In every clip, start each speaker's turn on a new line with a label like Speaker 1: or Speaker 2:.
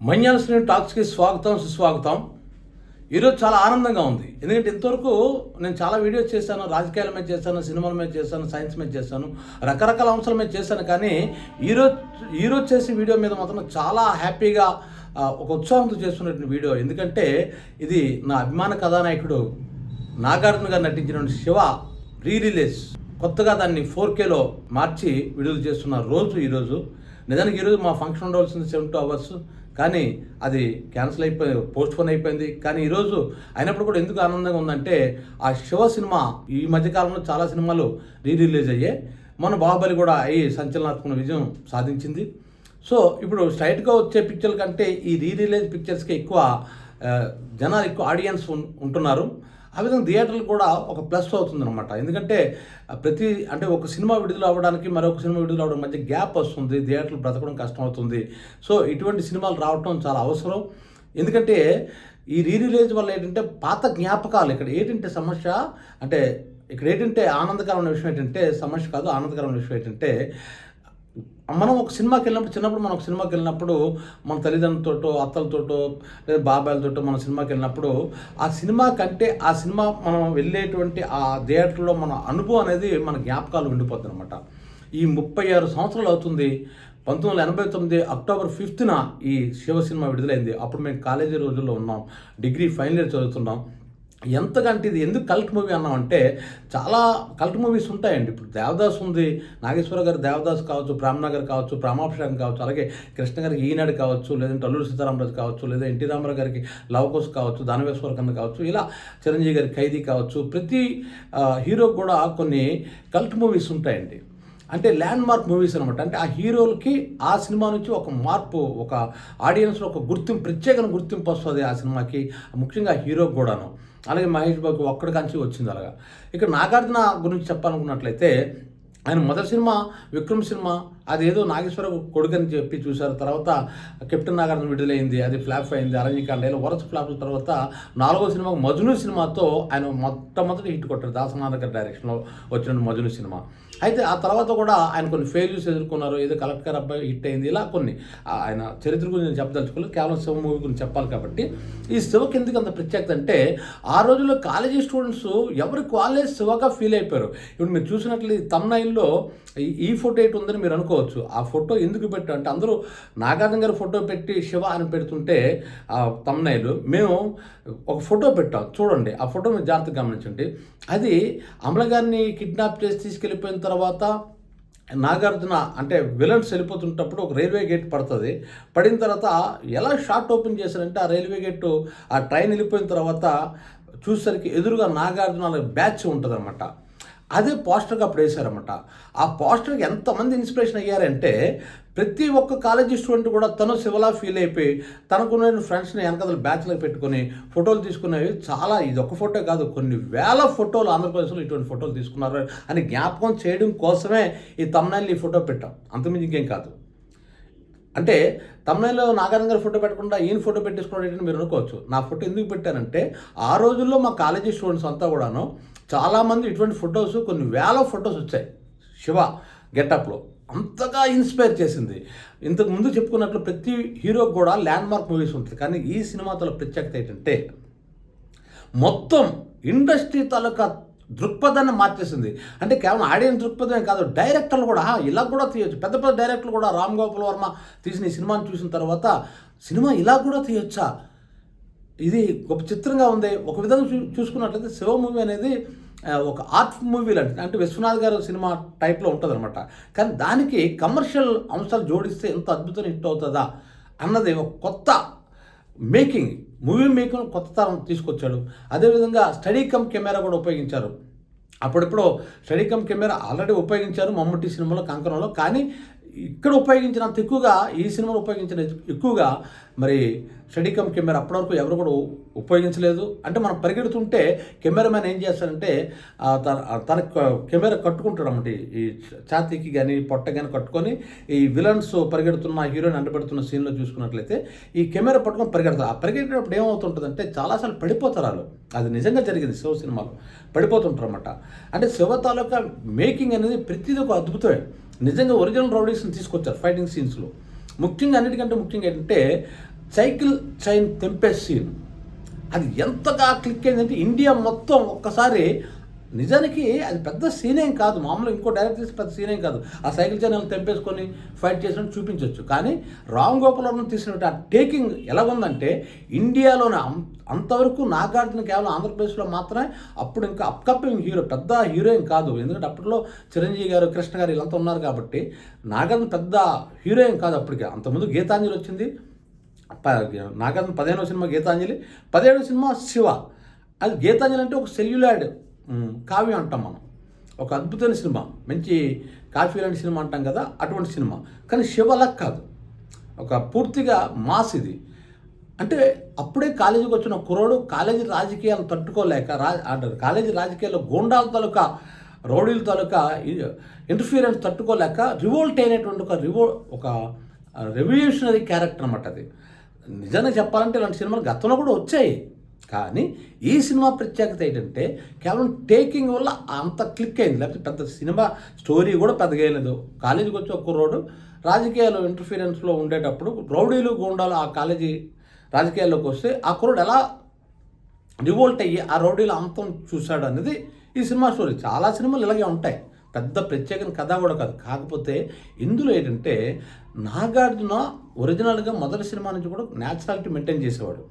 Speaker 1: మన్యాల శ్రేణి టాక్స్కి స్వాగతం సుస్వాగతం. ఈరోజు చాలా ఆనందంగా ఉంది. ఎందుకంటే ఇంతవరకు నేను చాలా వీడియోస్ చేశాను, రాజకీయాల మీద చేశాను, సినిమాల మీద చేశాను, సైన్స్ మీద చేశాను, రకరకాల అంశాల మీద చేశాను. కానీ ఈరోజు చేసే వీడియో మీద మాత్రం చాలా హ్యాపీగా ఒక ఉత్సాహంతో చేస్తున్నటువంటి వీడియో. ఎందుకంటే ఇది నా అభిమాన కథానాయకుడు నాగార్జున గారు నటించిన శివ రిలీజ్ కొత్తగా దాన్ని 4Kలో మార్చి విడుదల చేస్తున్న రోజు ఈరోజు. నిజానికి ఈరోజు మా ఫంక్షన్ ఉండవలసింది 72 అవర్స్, కానీ అది క్యాన్సిల్ అయిపోయి పోస్ట్పోన్ అయిపోయింది. కానీ ఈరోజు అయినప్పుడు కూడా ఎందుకు ఆనందంగా ఉందంటే, ఆ శివ సినిమా ఈ మధ్యకాలంలో చాలా సినిమాలు రిలీజ్ అయ్యాయి. మన బాహుబలి కూడా అయ్యి సంచలనాత్మక విజయం సాధించింది. సో ఇప్పుడు స్ట్రైట్గా వచ్చే పిక్చర్ల కంటే ఈ రిలీజ్ పిక్చర్స్కి ఎక్కువ జనాలు, ఎక్కువ ఆడియన్స్ ఉంటున్నారు. ఆ విధంగా థియేటర్లు కూడా ఒక ప్లస్ అవుతుందన్నమాట. ఎందుకంటే అంటే ఒక సినిమా విడుదల అవ్వడానికి మరొక సినిమా విడుదల అవ్వడం మధ్య గ్యాప్ వస్తుంది, థియేటర్లు బ్రతకడం కష్టం అవుతుంది. సో ఇటువంటి సినిమాలు రావడం చాలా అవసరం. ఎందుకంటే ఈ రిలీజ్ వల్ల ఏంటంటే పాత జ్ఞాపకాలు, ఇక్కడ ఏంటంటే ఆనందకరమైన విషయం ఏంటంటే, సమస్య కాదు ఆనందకరమైన విషయం ఏంటంటే, మనం ఒక సినిమాకి వెళ్ళినప్పుడు, చిన్నప్పుడు మనం ఒక సినిమాకి వెళ్ళినప్పుడు మన తల్లిదండ్రులతోటో, అత్తలతోటో, లేదా బాబాయిలతోటో మన సినిమాకి వెళ్ళినప్పుడు ఆ సినిమా కంటే ఆ సినిమా మనం వెళ్ళేటువంటి ఆ థియేటర్లో మన అనుభవం అనేది మన జ్ఞాపకాలు ఉండిపోతుంది అనమాట. ఈ 36 సంవత్సరాలు అవుతుంది. 1989 అక్టోబర్ 5న ఈ శివ సినిమా విడుదలైంది. అప్పుడు మేము కాలేజీ రోజుల్లో ఉన్నాం, డిగ్రీ ఫైనల్ ఇయర్ చదువుతున్నాం. ఎంతకంటే ఇది ఎందుకు కల్ట్ మూవీ అన్నామంటే, చాలా కల్ట్ మూవీస్ ఉంటాయండి. ఇప్పుడు దేవదాస్ ఉంది, నాగేశ్వర గారి దేవదాస్ కావచ్చు, ప్రేమనగర్ కావచ్చు, ప్రేమాభిషేకం కావచ్చు, అలాగే కృష్ణ గారికి ఈనాడు కావచ్చు, లేదంటే అల్లూరి సీతారామరాజు కావచ్చు, లేదా ఎన్టీ రామారావు గారికి లవకోస్ కావచ్చు, దానవేశ్వర కన్న కావచ్చు, ఇలా చిరంజీవి గారి ఖైదీ కావచ్చు. ప్రతి హీరోకి కూడా కొన్ని కల్ట్ మూవీస్ ఉంటాయండి. అంటే ల్యాండ్ మార్క్ మూవీస్ అనమాట. అంటే ఆ హీరోలకి ఆ సినిమా నుంచి ఒక మార్పు, ఒక ఆడియన్స్లో ఒక గుర్తింపు, ప్రత్యేకమైన గుర్తింపు వస్తుంది ఆ సినిమాకి, ముఖ్యంగా హీరోకి కూడాను. అలాగే మహేష్ బాబుకి ఒక్కడి కంచి వచ్చింది. అలాగా ఇక్కడ నాగార్జున గురించి చెప్పాలనుకున్నట్లయితే, ఆయన మొదటి సినిమా విక్రమ్ సినిమా, అదేదో నాగేశ్వర కొడుకు అని చెప్పి చూశారు. తర్వాత కెప్టెన్ నాగార్జున విడుదలైంది, అది ఫ్లాప్ అయింది, అరణ్యకాండ, ఇలా వరుస ఫ్లాప్ల తర్వాత 4వ సినిమా మజ్ను సినిమాతో ఆయన మొట్టమొదటి హిట్ కొట్టారు. దాసనాథ్ గారి డైరెక్షన్లో వచ్చిన మజ్ను సినిమా. అయితే ఆ తర్వాత కూడా ఆయన కొన్ని ఫెయిల్యూర్స్ ఎదుర్కొన్నారు. ఏదో కలెక్టర్ అబ్బాయి హిట్ అయింది, ఇలా కొన్ని ఆయన చరిత్ర గురించి నేను చెప్పదలుచుకోలేదు, కేవలం శివ మూవీ గురించి చెప్పాలి. కాబట్టి ఈ శివకి ఎందుకు అంత ప్రత్యేకత అంటే, ఆ రోజుల్లో కాలేజీ స్టూడెంట్స్ ఎవరికి వాళ్ళే శివగా ఫీల్ అయిపోయారు. ఇప్పుడు మీరు చూసినట్లు తమ్నైల్లో ఈ ఫోటో ఏంటి ఉందని మీరు అనుకోవచ్చు. ఆ ఫోటో ఎందుకు పెట్టారు అంటే, అందరూ నాగార్జున గారి ఫోటో పెట్టి శివ అని పెడుతుంటే ఆ తమ్నైలు మేము ఒక ఫోటో పెట్టాం, చూడండి. ఆ ఫోటో మీరు జాగ్రత్తగా గమనించండి. అది అమల గారిని కిడ్నాప్ చేసి తీసుకెళ్ళిపోయిన తర్వాత నాగార్జున అంటే విలన్స్ వెళ్ళిపోతుంటప్పుడు ఒక రైల్వే గేట్ పడుతుంది. పడిన తర్వాత ఎలా షార్ట్ ఓపెన్ చేశారంటే, ఆ రైల్వే గేటు ఆ ట్రైన్ వెళ్ళిపోయిన తర్వాత చూసేసరికి ఎదురుగా నాగార్జున బ్యాచ్ ఉంటుంది అనమాట. అదే పోస్టర్గా అప్పుడు వేశారన్నమాట. ఆ పోస్టర్కి ఎంతమంది ఇన్స్పిరేషన్ అయ్యారంటే, ప్రతి ఒక్క కాలేజీ స్టూడెంట్ కూడా తను శివలా ఫీల్ అయిపోయి తనకున్న ఫ్రెండ్స్ని వెనకదలు బ్యాచ్లో పెట్టుకొని ఫోటోలు తీసుకునేవి. చాలా, ఇది ఒక ఫోటో కాదు, కొన్ని వేల ఫోటోలు ఆంధ్రప్రదేశ్లో ఇటువంటి ఫోటోలు తీసుకున్నారు అని జ్ఞాపకం చేయడం కోసమే ఈ తమ్నైల్ ఈ ఫోటో పెట్టాం, అంతమించి ఇంకేం కాదు. అంటే తమిళలో నాగార్జున గారి ఫోటో పెట్టకుండా ఈయన ఫోటో పెట్టేసుకున్నాడు మీరు అనుకోవచ్చు. నా ఫోటో ఎందుకు పెట్టానంటే, ఆ రోజుల్లో మా కాలేజీ స్టూడెంట్స్ అంతా కూడాను చాలామంది ఇటువంటి ఫొటోస్, కొన్ని వేల ఫొటోస్ వచ్చాయి శివ గెటప్లో. అంతగా ఇన్స్పైర్ చేసింది. ఇంతకు ముందు చెప్పుకున్నట్లు ప్రతి హీరోకి కూడా ల్యాండ్ మార్క్ మూవీస్ ఉంటుంది. కానీ ఈ సినిమాతో ప్రత్యేకత ఏంటంటే, మొత్తం ఇండస్ట్రీ తాలూకా దృక్పథాన్ని మార్చేసింది. అంటే కేవలం ఆడియన్స్ దృక్పథమే కాదు, డైరెక్టర్లు కూడా ఇలా కూడా తీయొచ్చు. పెద్ద పెద్ద డైరెక్టర్లు కూడా, రామ్ గోపాల్ వర్మ తీసిన ఈ సినిమాని చూసిన తర్వాత సినిమా ఇలా కూడా తీయొచ్చా, ఇది గొప్ప చిత్రంగా ఉంది. ఒక విధంగా చూసుకున్నట్లయితే శివ మూవీ అనేది ఒక ఆర్ట్ మూవీ లాంటిది. అంటే విశ్వనాథ్ గారు సినిమా టైప్లో ఉంటుంది అనమాట. కానీ దానికి కమర్షియల్ అంశాలు జోడిస్తే ఎంత అద్భుతంగా హిట్ అవుతుందా అన్నది ఒక కొత్త మూవీ మేకింగ్ కొత్త తరం తీసుకొచ్చాడు. అదేవిధంగా స్టడీ కమ్ కెమెరా కూడా ఉపయోగించారు. అప్పుడెప్పుడు స్టడీ కమ్ కెమెరా ఆల్రెడీ ఉపయోగించారు మమ్ముట్టి సినిమాలో, కంకణంలో. కానీ ఇక్కడ ఉపయోగించినంత ఎక్కువగా, ఈ సినిమాలో ఉపయోగించిన ఎక్కువగా మరి స్టడీ కమ్ కెమెరా అప్పటివరకు ఎవరు కూడా ఉపయోగించలేదు. అంటే మనం పరిగెడుతుంటే కెమెరామెన్ ఏం చేస్తాడంటే, తన కెమెరా కట్టుకుంటాడు అన్నమాట. ఈ ఛాతీకి కానీ పొట్ట కానీ కట్టుకొని ఈ విలన్స్ పరిగెడుతున్న హీరోని అంటబెడుతున్న సీన్లో చూసుకున్నట్లయితే ఈ కెమెరా పట్టుకొని పరిగెడతారు. ఆ పరిగెట్టేటప్పుడు ఏమవుతుంటుందంటే, చాలాసార్లు పడిపోతారు వాళ్ళు. అది నిజంగా జరిగింది శివ సినిమాలో, పడిపోతుంటారు అన్నమాట. అంటే శివ తాలూకా మేకింగ్ అనేది ప్రతిదీ ఒక అద్భుతమే. నిజంగా ఒరిజినల్ రౌడీస్ని తీసుకొచ్చారు ఫైటింగ్ సీన్స్లో. ముఖ్యంగా అన్నిటికంటే ముఖ్యంగా ఏంటంటే, సైకిల్ చైన్ తెంపే సీన్ అది ఎంతగా క్లిక్ అయిందంటే ఇండియా మొత్తం ఒక్కసారి, నిజానికి అది పెద్ద సీనేం కాదు, మామూలు ఇంకో డైరెక్ట్ తీసి పెద్ద సీనేం కాదు, ఆ సైకిల్ ఛానల్ తెంపేసుకొని ఫైట్ చేసినట్టు చూపించవచ్చు. కానీ రామ్ గోపాల్ వర్మ తీసినట్టు ఆ టేకింగ్ ఎలాగుందంటే ఇండియాలోనే అంతవరకు నాగార్జున కేవలం ఆంధ్రప్రదేశ్లో మాత్రమే, అప్పుడు ఇంకా అప్కమింగ్ హీరో, పెద్ద హీరోయిన్ కాదు, ఎందుకంటే అప్పట్లో చిరంజీవి గారు, కృష్ణ గారు వీళ్ళంతా ఉన్నారు కాబట్టి నాగార్జున పెద్ద హీరోయిన్ కాదు అప్పటికే. అంతకుముందు గీతాంజలి వచ్చింది, నాగార్జున 15వ సినిమా గీతాంజలి, 17వ సినిమా శివ. అది గీతాంజలి అంటే ఒక సెల్యులాయిడ్ కావ్యం అంటాం మనం, ఒక అద్భుతమైన సినిమా, మంచి కాఫీ లాంటి సినిమా అంటాం కదా, అటువంటి సినిమా. కానీ శివలా కాదు, ఒక పూర్తిగా మాస్ ఇది. అంటే అప్పుడే కాలేజీకి వచ్చిన కుర్రోడు కాలేజీ రాజకీయాలు తట్టుకోలేక, కాలేజీ రాజకీయాల్లో గూండాల తాలూకా, రౌడీల తాలూకా ఇంటర్ఫీరెన్స్ తట్టుకోలేక రివోల్ట్ అయినటువంటి ఒక రెవల్యూషనరీ క్యారెక్టర్ అన్నమాట అది. నిజంగా చెప్పాలంటే ఇలాంటి సినిమాలు గతంలో కూడా వచ్చాయి, కానీ ఈ సినిమా ప్రత్యేకత ఏంటంటే కేవలం టేకింగ్ వల్ల అంత క్లిక్ అయింది. లేకపోతే పెద్ద సినిమా స్టోరీ కూడా పెద్దగా లేదు. కాలేజీకి వచ్చి ఒక కుర్రోడు రాజకీయాలు ఇంటర్ఫీరెన్స్లో ఉండేటప్పుడు రౌడీలు గూండాలు ఆ కాలేజీ రాజకీయాల్లోకి వస్తే ఆ కుర్రోడు ఎలా రివోల్ట్ అయ్యి ఆ రౌడీల అంతం చూశాడు అనేది ఈ సినిమా స్టోరీ. చాలా సినిమాలు ఇలాగే ఉంటాయి, పెద్ద ప్రత్యేకమైన కథ కూడా కాదు. కాకపోతే ఇందులో ఏంటంటే నాగార్జున ఒరిజినల్గా మొదటి సినిమా నుంచి కూడా న్యాచురాలిటీ మెయింటైన్ చేసేవాడు,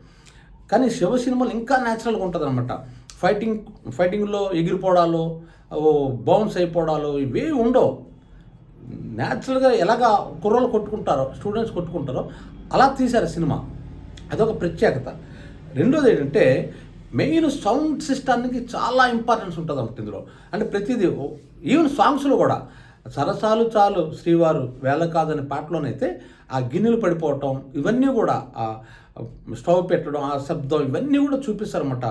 Speaker 1: కానీ శివ సినిమాలు ఇంకా న్యాచురల్గా ఉంటుంది అనమాట. ఫైటింగ్లో ఎగిరిపోవడాలు, బౌన్స్ అయిపోవడాలు ఇవే ఉండవు. న్యాచురల్గా ఎలాగా కుర్రలు కొట్టుకుంటారో, స్టూడెంట్స్ కొట్టుకుంటారో అలా తీశారు సినిమా. అదొక ప్రత్యేకత. రెండోది ఏంటంటే మెయిన్ సౌండ్ సిస్టానికి చాలా ఇంపార్టెన్స్ ఉంటుంది అన్నమాట ఇందులో. అంటే ప్రతిదీ, ఈవెన్ సాంగ్స్లో కూడా సరసాలు చాలు శ్రీవారు వేళ కాదని పాటలోనైతే ఆ గిన్నెలు పడిపోవటం, ఇవన్నీ కూడా ఆ స్టవ్ పెట్టడం, ఆ శబ్దం, ఇవన్నీ కూడా చూపిస్తారన్నమాట.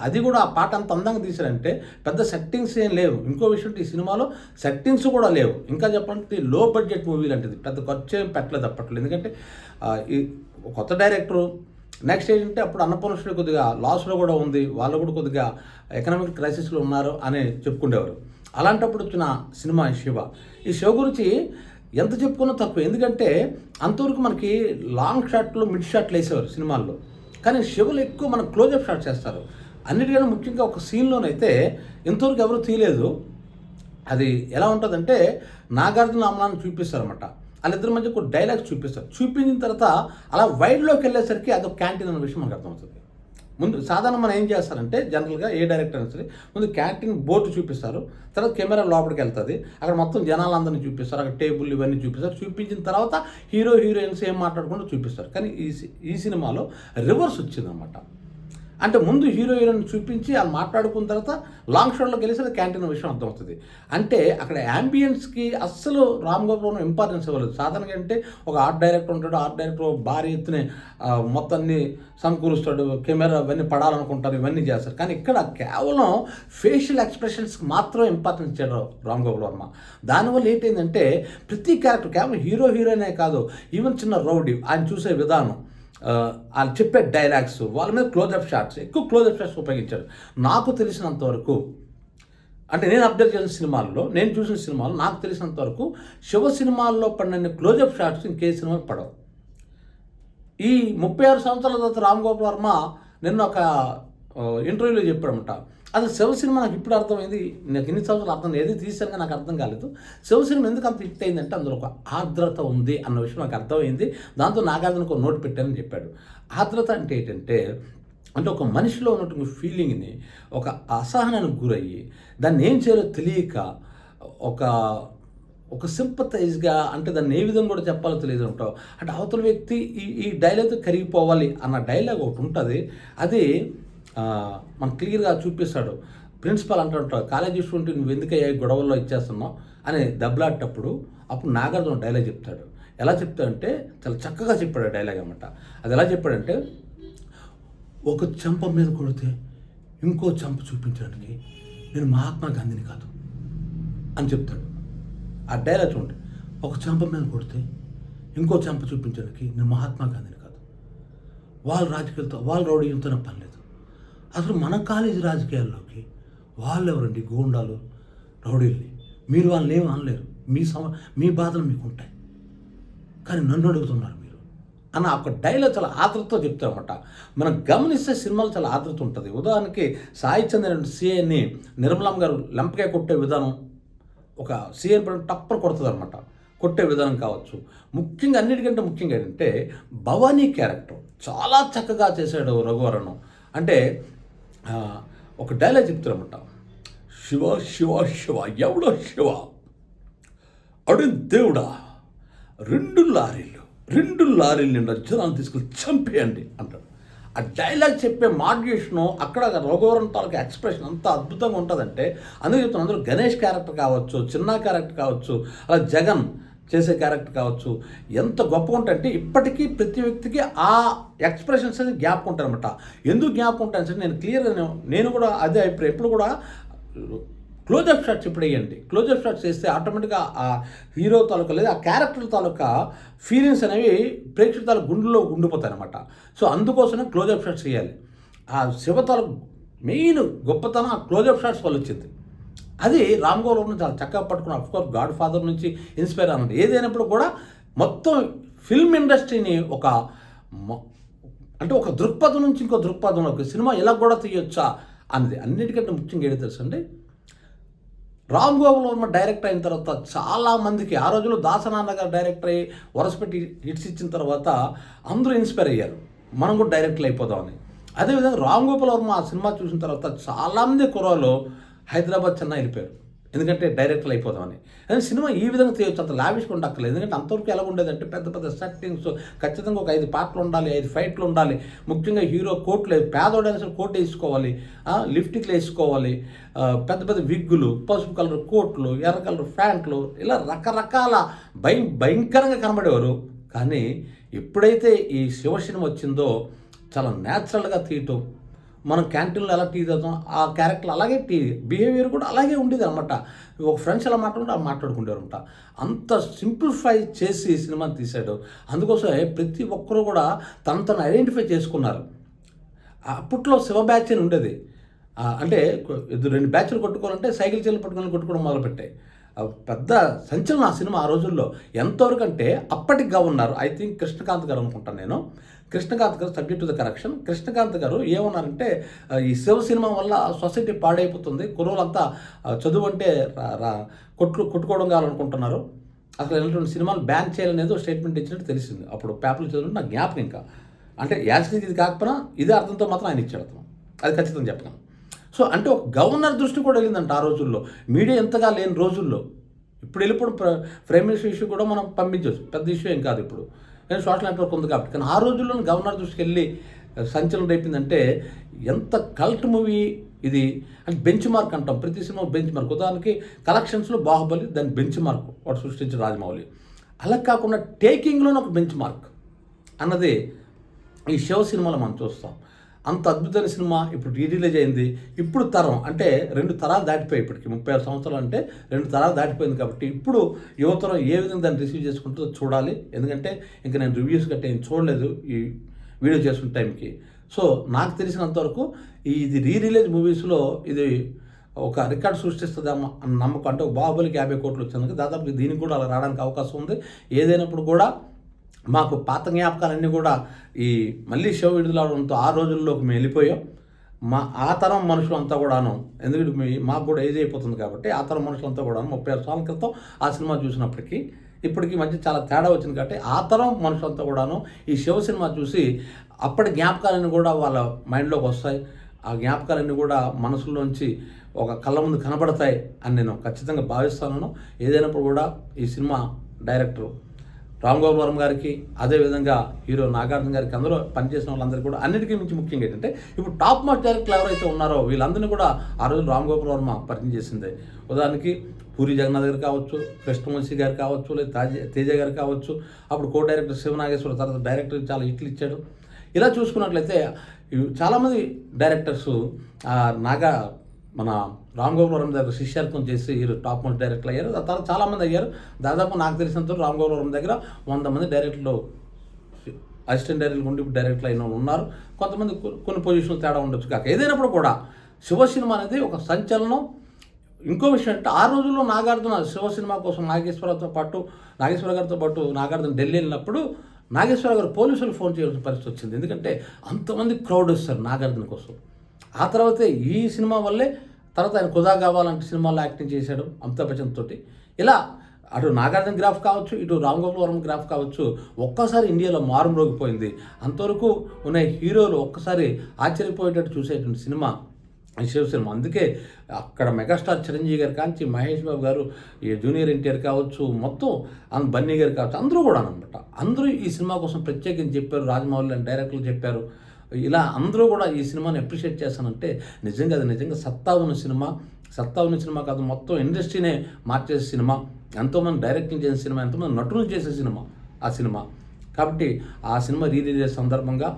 Speaker 1: అది కూడా ఆ పాట అంత అందంగా తీశారంటే పెద్ద సెట్టింగ్స్ ఏం లేవు. ఇంకో విషయం, ఈ సినిమాలో సెట్టింగ్స్ కూడా లేవు. ఇంకా చెప్పాలంటే లో బడ్జెట్ మూవీ లాంటిది, పెద్ద ఖర్చు ఏం పెట్టలేదు అప్పట్లో. ఎందుకంటే ఈ కొత్త డైరెక్టరు, నెక్స్ట్ ఏంటంటే అప్పుడు అన్నపూర్ణ కొద్దిగా లాస్లో కూడా ఉంది, వాళ్ళు కూడా కొద్దిగా ఎకనామిక్ క్రైసిస్లో ఉన్నారు అని చెప్పుకునేవారు. అలాంటప్పుడు వచ్చిన సినిమా శివ. ఈ శివ గురించి ఎంత చెప్పుకున్నా తక్కువ, ఎందుకంటే అంతవరకు మనకి లాంగ్ షాట్లు, మిడ్ షాట్లు వేసేవారు సినిమాల్లో, కానీ శివలు ఎక్కువ మన క్లోజప్ షాట్ చేస్తారు. అన్నిటికన్నా ముఖ్యంగా ఒక సీన్లోనైతే ఇంతవరకు ఎవరు తీయలేదు. అది ఎలా ఉంటుందంటే నాగార్జున అమలాన్ని చూపిస్తారన్నమాట, వాళ్ళిద్దరి మధ్య ఒక డైలాగ్స్ చూపిస్తారు. చూపించిన తర్వాత అలా వైడ్లోకి వెళ్ళేసరికి అదొక క్యాంటీన్ అనే విషయం మనకు అర్థమవుతుంది. ముందు సాధారణ మనం ఏం చేస్తారంటే జనరల్గా ఏ డైరెక్టర్ అయినా సరే ముందు క్యాంటీన్ బోర్డు చూపిస్తారు, తర్వాత కెమెరా లోపలికి వెళ్తుంది, అక్కడ మొత్తం జనాలందరినీ చూపిస్తారు, అక్కడ టేబుల్ ఇవన్నీ చూపిస్తారు. చూపించిన తర్వాత హీరో హీరోయిన్స్ ఏం మాట్లాడకుండా చూపిస్తారు. కానీ ఈ సినిమాలో రివర్స్ వచ్చిందన్నమాట. అంటే ముందు హీరో హీరోయిన్ చూపించి వాళ్ళు మాట్లాడుకున్న తర్వాత లాంగ్ షాట్లోకి వెళ్ళేసి అది క్యాంటీన్ విషయం అర్థమవుతుంది. అంటే అక్కడ యాంబియన్స్కి అస్సలు రామ్ గోపాల్ ఇంపార్టెన్స్ ఇవ్వలేదు. సాధారణంగా అంటే ఒక ఆర్ట్ డైరెక్టర్ ఉంటాడు, ఆర్ట్ డైరెక్టర్ భారీ ఎత్తునే మొత్తాన్ని సమకూరుస్తాడు, కెమెరా ఇవన్నీ పడాలనుకుంటారు, ఇవన్నీ చేస్తారు. కానీ ఇక్కడ కేవలం ఫేషియల్ ఎక్స్ప్రెషన్స్కి మాత్రమే ఇంపార్టెన్స్ ఇచ్చాడు రామ్ గోపాల్ వర్మ. దానివల్ల ఏంటంటే ప్రతి క్యారెక్టర్ కేవలం హీరో హీరోయినే కాదు, ఈవెన్ చిన్న రౌడీ ఆయన చూసే విధానం, వాళ్ళు చెప్పే డైలాగ్స్, వాళ్ళ మీద క్లోజప్ షాట్స్, ఎక్కువ క్లోజప్ షాట్స్ ఉపయోగించారు. నాకు తెలిసినంతవరకు, అంటే నేను అబ్జర్వ్ చేసిన సినిమాల్లో, నేను చూసిన సినిమాలు నాకు తెలిసినంతవరకు శివ సినిమాల్లో పడిన క్లోజప్ షాట్స్ ఇంకే సినిమాలు పడవు. ఈ 36 సంవత్సరాల తర్వాత రామ్ గోపాల్ వర్మ నిన్న ఒక ఇంటర్వ్యూలో చెప్పాడనమాట, అసలు శివ సినిమా నాకు ఇప్పుడు అర్థమైంది, నాకు ఎన్ని సంవత్సరాలు అర్థం ఏది తీశాను నాకు అర్థం కాలేదు. శివ సినిమా ఎందుకు అంత హిట్ అయిందంటే అందులో ఒక ఆర్ద్రత ఉంది అన్న విషయం నాకు అర్థమైంది. దాంతో నాగార్జునకు ఒక నోట్ పెట్టానని చెప్పాడు. ఆర్ద్రత అంటే ఏంటంటే ఒక మనిషిలో ఉన్నటువంటి ఫీలింగ్ని, ఒక అసహనానికి గురయ్యి దాన్ని ఏం చేయాలో తెలియక ఒక సింపతైజ్గా, అంటే దాన్ని ఏ విధంగా కూడా చెప్పాలో తెలియదు ఉంటావు. అంటే అవతల వ్యక్తి ఈ డైలాగ్తో కరిగిపోవాలి అన్న డైలాగ్ ఒకటి ఉంటుంది. అది మనకు క్లియర్గా చూపిస్తాడు. ప్రిన్సిపల్ అంటుంటాడు, కాలేజీ స్టూడెంట్ నువ్వు ఎందుకయ్యా గొడవల్లో ఇచ్చేస్తున్నావు అని దెబ్బలాటప్పుడు అప్పుడు నాగార్జున డైలాగ్ చెప్తాడు. ఎలా చెప్తాడంటే చాలా చక్కగా చెప్పాడు డైలాగ్ అన్నమాట. అది ఎలా చెప్పాడంటే, ఒక చెంప మీద కొడితే ఇంకో చెంప చూపించడానికి నేను మహాత్మా గాంధీని కాదు అని చెప్తాడు. ఆ డైలాగ్ చూడండి, ఒక చెంప మీద కొడితే ఇంకో చెంప చూపించడానికి నేను మహాత్మా గాంధీని కాదు, వాళ్ళ రాజకీయాలతో వాళ్ళ రౌడీలతో నాకు పని లేదు. అసలు మన కాలేజీ రాజకీయాల్లోకి వాళ్ళు ఎవరండి గూండాలు, రౌడీల్ని, మీరు వాళ్ళని ఏమి అనలేరు, మీ బాధలు మీకు ఉంటాయి, కానీ నన్ను అడుగుతున్నారు మీరు అన్న ఒక డైలాగ్ చాలా ఆతృతతో చెప్తారన్నమాట. మనం గమనిస్తే సినిమాలో చాలా ఆతృత ఉంటుంది. ఉదాహరణకి సాయి చంద్రన్ సీఐని నిర్మలమ్మ గారు లెంపకాయ కొట్టే విధానం, ఒక సీఐని పడిన టప్పర్ కొడుతుందన్నమాట. కొట్టే విధానం కావచ్చు. ముఖ్యంగా అన్నిటికంటే ముఖ్యంగా ఏంటంటే భవానీ క్యారెక్టర్ చాలా చక్కగా చేశాడు రఘువరన్. అంటే ఒక డైలాగ్ చెప్తారన్నమాట. శివ శివ శివ ఎవడో శివ అడు దేవుడా, 2 లారీలు నిండా జనాన్ని తీసుకుని చంపేయండి అంటాడు. ఆ డైలాగ్ చెప్పే మాడ్యుయేషను, అక్కడ రఘువరన్ తాలూకా ఎక్స్ప్రెషన్ అంత అద్భుతంగా ఉంటుందంటే అందుకే చెప్తున్నాను. అందులో గణేష్ క్యారెక్టర్ కావచ్చు, చిన్న క్యారెక్టర్ కావచ్చు, అలా జగన్ చేసే క్యారెక్టర్ కావచ్చు, ఎంత గొప్పగా ఉంటాయంటే ఇప్పటికీ ప్రతి వ్యక్తికి ఆ ఎక్స్ప్రెషన్స్ అనేది జ్ఞాపకం ఉంటాయన్నమాట. ఎందుకు జ్ఞాపకం ఉంటాయని నేను క్లియర్గా నేను కూడా అదే అభిప్రాయం. ఎప్పుడు కూడా క్లోజప్ షాట్స్ ఇప్పుడు వేయండి. క్లోజప్ షాట్స్ వేస్తే ఆటోమేటిక్గా ఆ హీరో తాలూకా లేదా ఆ క్యారెక్టర్ తాలూకా ఫీలింగ్స్ అనేవి ప్రేక్షకుల తాలూకు గుండెల్లో ఉండిపోతాయి అనమాట. సో అందుకోసమే క్లోజప్ షాట్స్ వేయాలి. ఆ శివ తాలూకు మెయిన్ గొప్పతనం ఆ క్లోజప్ షాట్స్ వల్ల వచ్చింది. అది రామ్ గోపాల్ వర్మ చాలా చక్కగా పట్టుకున్న. అఫ్కోర్స్ గాడ్ ఫాదర్ నుంచి ఇన్స్పైర్ అన్నది. ఏదైనప్పుడు కూడా మొత్తం ఫిల్మ్ ఇండస్ట్రీని అంటే ఒక దృక్పథం నుంచి ఇంకో దృక్పథం, ఒక సినిమా ఇలా కూడా తీయొచ్చా అన్నది. అన్నిటికంటే ముఖ్యంగా ఏదో తెలుసండి, రామ్ గోపాల్ వర్మ డైరెక్టర్ అయిన తర్వాత చాలామందికి ఆ రోజుల్లో దాసనాన్న గారు డైరెక్టర్ అయ్యి వరసపెట్టి హిట్స్ ఇచ్చిన తర్వాత అందరూ ఇన్స్పైర్ అయ్యారు, మనం కూడా డైరెక్టర్లు అయిపోదామని. అదేవిధంగా రామ్ గోపాల్ వర్మ ఆ సినిమా చూసిన తర్వాత చాలామంది కుర్రాళ్ళు హైదరాబాద్ చెన్నై వెళ్ళిపోయారు, ఎందుకంటే డైరెక్టర్లు అయిపోదామని. కానీ సినిమా ఈ విధంగా చేయొచ్చు, అంత లావిష్గా ఉండక్కర్లేదు. ఎందుకంటే అంతవరకు ఎలా ఉండేదంటే పెద్ద పెద్ద సెట్టింగ్స్, ఖచ్చితంగా ఒక 5 పాటలు ఉండాలి, 5 ఫైట్లు ఉండాలి. ముఖ్యంగా హీరో కోట్లు, పేదోడైనా సరే కోట్ వేసుకోవాలి, లిప్స్టిక్లు వేసుకోవాలి, పెద్ద పెద్ద విగ్గులు, పసుపు కలర్ కోట్లు, ఎర్ర కలర్ ప్యాంట్లు, ఇలా రకరకాల భయంకరంగా కనబడేవారు. కానీ ఎప్పుడైతే ఈ శివ సినిమా వచ్చిందో చాలా న్యాచురల్గా తీయటం, మనం క్యాంటీన్లో ఎలా టీ తాగుతాం ఆ క్యారెక్టర్ అలాగే టీ బిహేవియర్ కూడా అలాగే ఉండేది అనమాట. ఒక ఫ్రెండ్స్ ఎలా మాట్లాడుకుంటే అలా మాట్లాడుకుంటారు అనమాట. అంత సింప్లిఫై చేసి సినిమాని తీశాడు. అందుకోసమే ప్రతి ఒక్కరూ కూడా తను ఐడెంటిఫై చేసుకున్నారు. అప్పట్లో శివ బ్యాచ్ అని ఉండేది. అంటే 2 బ్యాచ్లు కొట్టుకోవాలంటే సైకిల్ చెల్లి పట్టుకొని కొట్టుకోవడం మొదలుపెట్టాయి. పెద్ద సంచలనం ఆ సినిమా ఆ రోజుల్లో. ఎంతవరకు అంటే అప్పటికి గవర్నర్ ఐ థింక్ కృష్ణకాంత్ గారు అనుకుంటాను నేను, కృష్ణకాంత్ గారు, subject to the correction, Krishnakant గారు ఏమన్నారంటే ఈ శివ సినిమా వల్ల సొసైటీ పాడైపోతుంది, కుర్రోళ్ళంతా చదువు అంటే కొట్టుకోవడం కావాలనుకుంటున్నారు, అసలు ఇలాంటి సినిమాలు బ్యాన్ చేయాలనేది స్టేట్మెంట్ ఇచ్చినట్టు తెలిసింది. అప్పుడు పేపర్లు చదివినట్టు నాకు జ్ఞాపకం. ఇంకా అంటే యాక్చువల్లీ ఇది కాకపోయినా ఇదే అర్థంతో మాత్రం ఆయన ఇచ్చాడు, అది ఖచ్చితంగా చెప్పగలను. సో అంటే ఒక గవర్నర్ దృష్టి కూడా వెళ్ళిందంట ఆ రోజుల్లో, మీడియా ఎంతగా లేని రోజుల్లో. ఇప్పుడు వెళ్ళిపోవడం ప్రైమ్ మినిస్టర్ ఇష్యూ కూడా మనం పంపించవచ్చు, పెద్ద ఇష్యూ ఏం కాదు ఇప్పుడు, కానీ సోషల్ నెట్వర్క్ ఉంది కాబట్టి. కానీ ఆ రోజుల్లో గవర్నర్ దృష్టికి వెళ్ళి సంచలనం రేపిందంటే ఎంత కల్ట్ మూవీ ఇది అంటే బెంచ్ మార్క్ అంటాం, ప్రతి సినిమా బెంచ్ మార్క్. ఉదాహరణకి కలెక్షన్స్లో బాహుబలి దాని బెంచ్ మార్క్ వాడు సృష్టించిన రాజమౌళి. అలా కాకుండా టేకింగ్లోనే ఒక బెంచ్ మార్క్ అన్నది ఈ శివ సినిమాలో మనం చూస్తాం. అంత అద్భుతమైన సినిమా ఇప్పుడు రిలీజ్ అయింది. ఇప్పుడు తరం అంటే 2 తరాలు దాటిపోయి, ఇప్పటికి 36 సంవత్సరాలు అంటే 2 తరాలు దాటిపోయింది కాబట్టి ఇప్పుడు యువతరం ఏ విధంగా దాన్ని రిసీవ్ చేసుకుంటుందో చూడాలి. ఎందుకంటే ఇంకా నేను రివ్యూస్ గట్రా ఏం చూడలేదు ఈ వీడియో చేసుకునే టైంకి. సో నాకు తెలిసినంతవరకు ఇది రిలీజ్ మూవీస్లో ఇది ఒక రికార్డు సృష్టిస్తుందేమో అన్న నమ్మకం. అంటే బాహుబలికి 50 కోట్లు వచ్చింది, దాదాపు దీనికి కూడా అలా రావడానికి అవకాశం ఉంది. ఏదైనప్పుడు కూడా మాకు పాత జ్ఞాపకాలన్నీ కూడా ఈ మళ్ళీ షో విడుదలవడంతో ఆ రోజుల్లోకి మేము వెళ్ళిపోయాం. ఆ తరం మనుషులంతా కూడాను, ఎందుకంటే మాకు కూడా ఏజ్ అయిపోతుంది కాబట్టి ఆ తరం మనుషులంతా కూడాను 36 సంవత్సరాల క్రితం ఆ సినిమా చూసినప్పటికీ ఇప్పటికీ మధ్య చాలా తేడా వచ్చింది కాబట్టి ఆ తరం మనుషులంతా కూడాను ఈ శివ సినిమా చూసి అప్పటి జ్ఞాపకాలన్నీ కూడా వాళ్ళ మైండ్లోకి వస్తాయి. ఆ జ్ఞాపకాలన్నీ కూడా మనసులోంచి ఒక కళ్ళ ముందు కనబడతాయి అని నేను ఖచ్చితంగా భావిస్తున్నాను. ఏదైనప్పుడు కూడా ఈ సినిమా డైరెక్టర్ రామ్ గోపాల్ వర్మ గారికి, అదేవిధంగా హీరో నాగార్జున గారికి, అందరూ పనిచేసిన వాళ్ళందరికీ కూడా అన్నిటికీ మించి ముఖ్యంగా ఏంటంటే ఇప్పుడు టాప్ మోస్ట్ డైరెక్టర్లు ఎవరైతే ఉన్నారో వీళ్ళందరినీ కూడా ఆ రోజు రామ్ గోపాల్ వర్మ పరిచయం చేసింది. ఉదాహరణకి పూరి జగన్నాథ్ గారు కావచ్చు, కృష్ణవంశీ గారు కావచ్చు, లేదా తేజ గారు కావచ్చు, అప్పుడు కో డైరెక్టర్ శివనాగేశ్వర, తర్వాత డైరెక్టర్ చాలా హిట్లు ఇచ్చాడు. ఇలా చూసుకున్నట్లయితే చాలామంది డైరెక్టర్స్ మన రామ్ గోపాల్ వర్మ దగ్గర శిష్యత్వం చేసి టాప్ మోస్ట్ డైరెక్టర్లు అయ్యారు. ఆ తర్వాత చాలామంది అయ్యారు. దాదాపు నాకు తెలిసినంత రామ్ గోపాల్ వర్మ దగ్గర 100 మంది డైరెక్టర్లు అసిస్టెంట్ డైరెక్టర్లు ఉండి డైరెక్టర్లు అయిన ఉన్నారు. కొంతమంది కొన్ని పొజిషన్లు తేడా ఉండొచ్చు కాక. ఏదైనప్పుడు కూడా శివ సినిమా అనేది ఒక సంచలనం. ఇంకో విషయం అంటే ఆ రోజుల్లో నాగార్జున శివ సినిమా కోసం నాగేశ్వర గారితో పాటు నాగార్జున ఢిల్లీ వెళ్ళినప్పుడు నాగేశ్వరరావు గారు పోలీసులు ఫోన్ చేయాల్సిన పరిస్థితి వచ్చింది. ఎందుకంటే అంతమంది క్రౌడ్ వస్తారు నాగార్జున కోసం. ఆ తర్వాతే ఈ సినిమా వల్లే తర్వాత ఆయన ఖుదా కావాలంటే సినిమాలో యాక్టింగ్ చేశాడు అమితాబ్ బచ్చన్ తోటి. ఇలా అటు నాగార్జున గ్రాఫ్ కావచ్చు, ఇటు రామ్ గోపాల్ వర్మ గ్రాఫ్ కావచ్చు, ఒక్కసారి ఇండియాలో మారుమ్రోగిపోయింది. అంతవరకు ఉన్న హీరోలు ఒక్కసారి ఆశ్చర్యపోయేటట్టు చూసేటువంటి సినిమా శివ సినిమా. అందుకే అక్కడ మెగాస్టార్ చిరంజీవి గారు కాంచి మహేష్ బాబు గారు, ఈ జూనియర్ ఎన్టీఆర్ కావచ్చు, మొత్తం బన్నీ గారు కావచ్చు, అందరూ కూడా అనమాట. అందరూ ఈ సినిమా కోసం ప్రత్యేకించి చెప్పారు. రాజమౌళి అని డైరెక్టర్లు చెప్పారు. ఇలా అందరూ కూడా ఈ సినిమాని అప్రిషియేట్ చేస్తానంటే నిజంగా అది నిజంగా సత్తా ఉన్న సినిమా కాదు, మొత్తం ఇండస్ట్రీనే మార్చేసే సినిమా, ఎంతోమంది డైరెక్టింగ్ చేసిన సినిమా, ఎంతోమంది నటులు చేసే సినిమా ఆ సినిమా. కాబట్టి ఆ సినిమా రిలీజ్ చేసే సందర్భంగా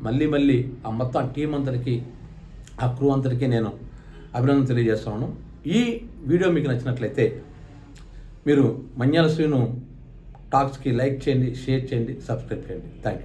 Speaker 1: మళ్ళీ ఆ మొత్తం ఆ టీం అందరికీ, ఆ క్రూ అందరికీ నేను అభినందన తెలియజేస్తున్నాను. ఈ వీడియో మీకు నచ్చినట్లయితే మీరు మన్యాల శ్రీను టాక్స్కి లైక్ చేయండి, షేర్ చేయండి, సబ్స్క్రైబ్ చేయండి. Thank you.